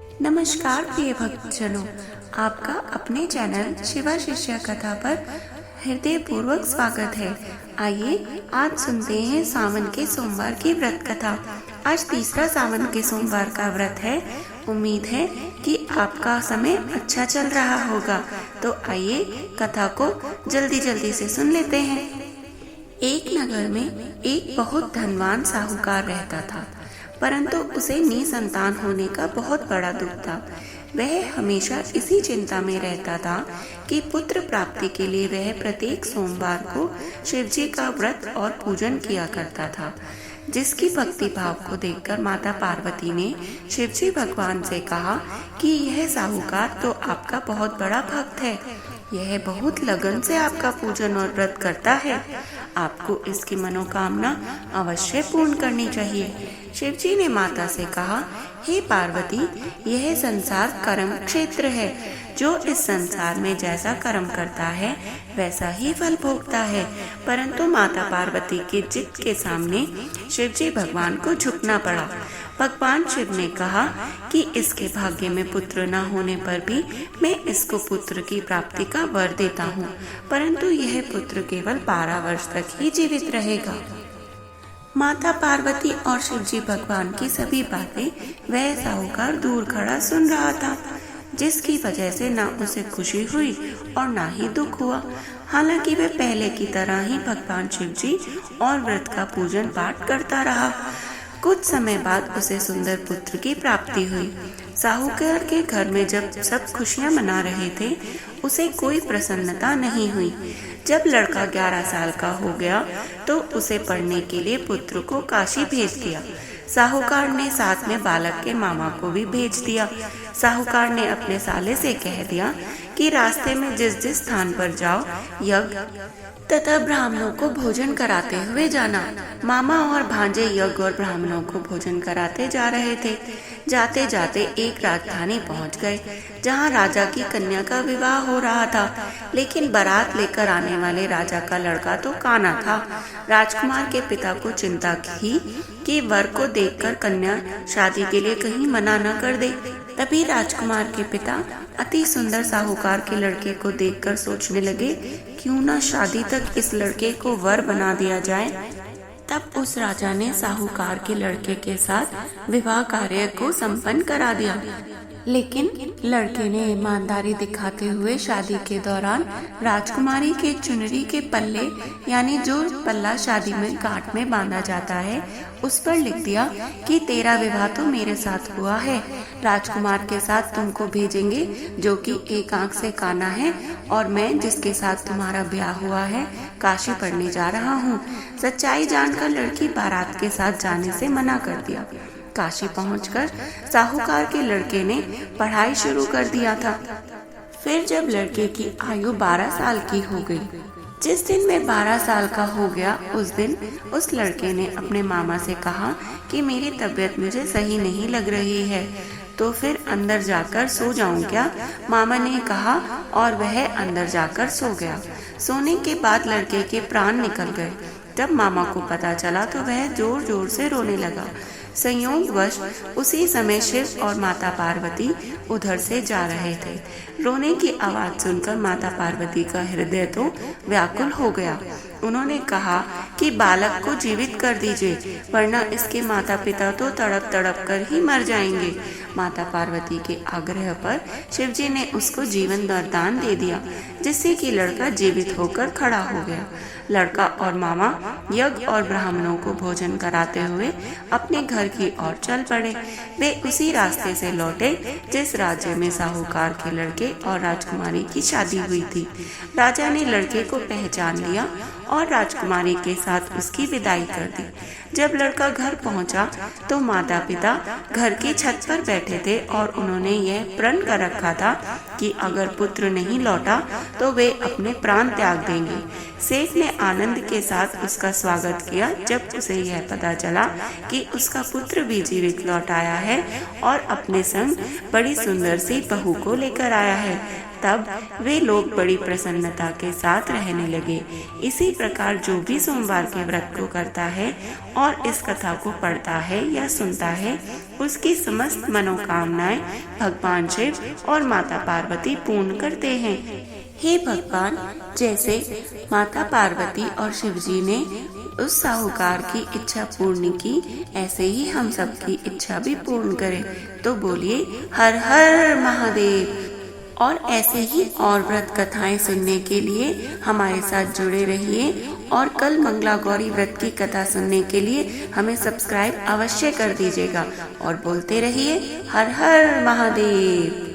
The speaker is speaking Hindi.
नमस्कार प्रिय भक्तजनों, आपका अपने चैनल शिवा शिष्य कथा पर हृदय पूर्वक स्वागत है। आइए आज सुनते हैं सावन के सोमवार की व्रत कथा। आज तीसरा सावन के सोमवार का व्रत है। उम्मीद है कि आपका समय अच्छा चल रहा होगा। तो आइए कथा को जल्दी जल्दी से सुन लेते हैं। एक नगर में एक बहुत धनवान साहूकार रहता था, परंतु उसे निसंतान होने का बहुत बड़ा दुख था। वह हमेशा इसी चिंता में रहता था कि पुत्र प्राप्ति के लिए वह प्रत्येक सोमवार को शिवजी का व्रत और पूजन किया करता था, जिसकी भक्ति भाव को देखकर माता पार्वती ने शिवजी भगवान से कहा कि यह साहूकार तो आपका बहुत बड़ा भक्त है। यह बहुत लगन से आपका पूजन और व्रत करता है। आपको इसकी मनोकामना अवश्य पूर्ण करनी चाहिए। शिवजी ने माता से कहा, हे पार्वती, यह संसार कर्म क्षेत्र है। जो इस संसार में जैसा कर्म करता है वैसा ही फल भोगता है। परंतु माता पार्वती की जिद के सामने शिवजी भगवान को झुकना पड़ा। भगवान शिव ने कहा कि इसके भाग्य में पुत्र न होने पर भी मैं इसको पुत्र की प्राप्ति का वर देता हूँ, परंतु यह पुत्र केवल 12 वर्ष तक ही जीवित रहेगा। माता पार्वती और शिवजी भगवान की सभी बातें वह साहूकार दूर खड़ा सुन रहा था, जिसकी वजह से ना उसे खुशी हुई और ना ही दुख हुआ। हालांकि वह पहले की तरह ही भगवान शिवजी और व्रत का पूजन पाठ करता रहा। कुछ समय बाद उसे सुंदर पुत्र की प्राप्ति हुई। साहूकार के घर में जब सब खुशियां मना रहे थे, उसे कोई प्रसन्नता नहीं हुई। जब लड़का 11 साल का हो गया तो उसे पढ़ने के लिए पुत्र को काशी भेज दिया। साहूकार ने साथ में बालक के मामा को भी भेज दिया। साहूकार ने अपने साले से कह दिया कि रास्ते में जिस जिस स्थान पर जाओ, यज्ञ तथा ब्राह्मणों को भोजन कराते हुए जाना। मामा और भांजे यज्ञ और ब्राह्मणों को भोजन कराते जा रहे थे। जाते जाते एक राजधानी पहुंच गए, जहां राजा की कन्या का विवाह हो रहा था। लेकिन बारात लेकर आने वाले राजा का लड़का तो काना था। राजकुमार के पिता को चिंता थी कि वर को देखकर कन्या शादी के लिए कहीं मना न कर दे। तभी राजकुमार के पिता अति सुंदर साहूकार के लड़के को देखकर सोचने लगे, क्यों न शादी तक इस लड़के को वर बना दिया जाए। तब उस राजा ने साहूकार के लड़के के साथ विवाह कार्य को संपन्न करा दिया। लेकिन लड़के ने ईमानदारी दिखाते हुए शादी के दौरान राजकुमारी के चुनरी के पल्ले, यानी जो पल्ला शादी में गांठ में बांधा जाता है, उस पर लिख दिया कि तेरा विवाह तो मेरे साथ हुआ है। राजकुमार के साथ तुमको भेजेंगे, जो कि एक आंख से काना है, और मैं जिसके साथ तुम्हारा ब्याह हुआ है काशी पढ़ने जा रहा हूँ। सच्चाई जानकर लड़की बारात के साथ जाने से मना कर दिया। काशी पहुंचकर साहूकार के लड़के ने पढ़ाई शुरू कर दिया था। फिर जब लड़के की आयु 12 साल की हो गई, जिस दिन मैं 12 साल का हो गया, उस दिन उस लड़के ने अपने मामा से कहा कि मेरी तबीयत मुझे सही नहीं लग रही है, तो फिर अंदर जाकर सो जाऊं क्या? मामा ने कहा और वह अंदर जाकर सो गया। सोने के बाद लड़के के प्राण निकल गए। जब मामा को पता चला तो वह जोर जोर से रोने लगा। संयोगवश उसी समय शिव और माता पार्वती उधर से जा रहे थे। रोने की आवाज सुनकर माता पार्वती का हृदय तो व्याकुल हो गया। उन्होंने कहा कि बालक को जीवित कर दीजिए, वरना इसके माता पिता तो तड़प तड़प कर ही मर जाएंगे। माता पार्वती के आग्रह पर शिवजी ने उसको जीवन वरदान दे दिया, जिससे कि लड़का जीवित होकर खड़ा हो गया। लड़का और मामा यज्ञ और ब्राह्मणों को भोजन कराते हुए अपने घर की ओर चल पड़े। वे उसी रास्ते से लौटे जिस राज्य में साहूकार के लड़के और राजकुमारी की शादी हुई थी। राजा ने लड़के को पहचान लिया और राजकुमारी के साथ उसकी विदाई कर दी। जब लड़का घर पहुंचा तो माता पिता घर की छत पर बैठे थे और उन्होंने यह प्रण कर रखा था कि अगर पुत्र नहीं लौटा तो वे अपने प्राण त्याग देंगे। सेठ ने आनंद के साथ उसका स्वागत किया जब उसे यह पता चला कि उसका पुत्र भी जीवित लौट आया है और अपने संग बड़ी सुंदर सी बहू को लेकर आया है। तब वे लोग बड़ी प्रसन्नता के साथ रहने लगे। इसी प्रकार जो भी सोमवार के व्रत को करता है और इस कथा को पढ़ता है या सुनता है, उसकी समस्त मनोकामनाएं भगवान शिव और माता पार्वती पूर्ण करते हैं। हे भगवान, जैसे माता पार्वती और शिव जी ने उस साहूकार की इच्छा पूर्ण की, ऐसे ही हम सबकी इच्छा भी पूर्ण करें। तो बोलिए हर हर महादेव। और ऐसे ही और व्रत कथाएं सुनने के लिए हमारे साथ जुड़े रहिए और कल मंगला गौरी व्रत की कथा सुनने के लिए हमें सब्सक्राइब अवश्य कर दीजिएगा और बोलते रहिए हर हर महादेव।